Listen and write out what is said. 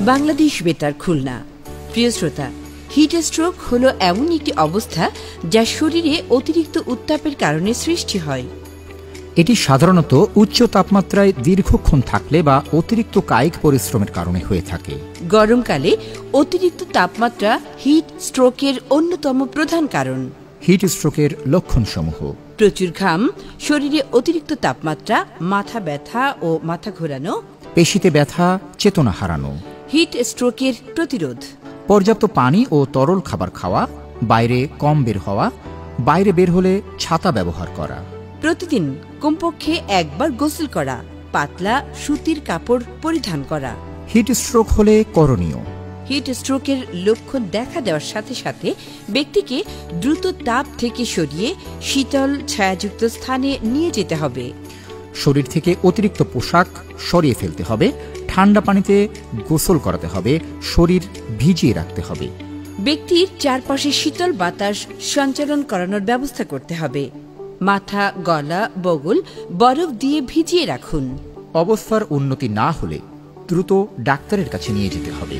বাংলাদেশ বেতার খুলনা। প্রিয় শ্রোতা, হিট স্ট্রোক হলো এমন একটি অবস্থা যা শরীরে অতিরিক্ত উত্তাপের কারণে সৃষ্টি হয়। এটি সাধারণত উচ্চ তাপমাত্রায় দীর্ঘক্ষণ থাকলে বা অতিরিক্ত কায়িক পরিশ্রমের কারণে হয়ে থাকে। গরমকালে অতিরিক্ত তাপমাত্রা হিট স্ট্রোকের অন্যতম প্রধান কারণ। হিট স্ট্রোকের লক্ষণসমূহ: প্রচুর ঘাম, শরীরে অতিরিক্ত তাপমাত্রা, মাথা ব্যথা ও মাথা ঘোরানো, পেশিতে ব্যথা, চেতনা হারানো। হিট স্ট্রোকের প্রতিরোধ: পর্যাপ্ত পানি ও তরল খাবার খাওয়া, বাইরে কম বের হওয়া, বাইরে বের হলে ছাতা ব্যবহার করা, প্রতিদিন কমপক্ষে একবার গোসল করা, পাতলা সুতির কাপড় পরিধান করা। হিট স্ট্রোক হলে করণীয়: হিট স্ট্রোকের লক্ষণ দেখা দেওয়ার সাথে সাথে ব্যক্তিকে দ্রুত তাপ থেকে সরিয়ে শীতল ছায়াযুক্ত স্থানে নিয়ে যেতে হবে। শরীর থেকে অতিরিক্ত পোশাক সরিয়ে ফেলতে হবে, ঠান্ডা পানিতে গোসল করাতে হবে, শরীর ভিজিয়ে রাখতে হবে। ব্যক্তির চারপাশে শীতল বাতাস সঞ্চালন করানোর ব্যবস্থা করতে হবে। মাথা, গলা, বগল বরফ দিয়ে ভিজিয়ে রাখুন। অবস্থার উন্নতি না হলে দ্রুত ডাক্তারের কাছে নিয়ে যেতে হবে।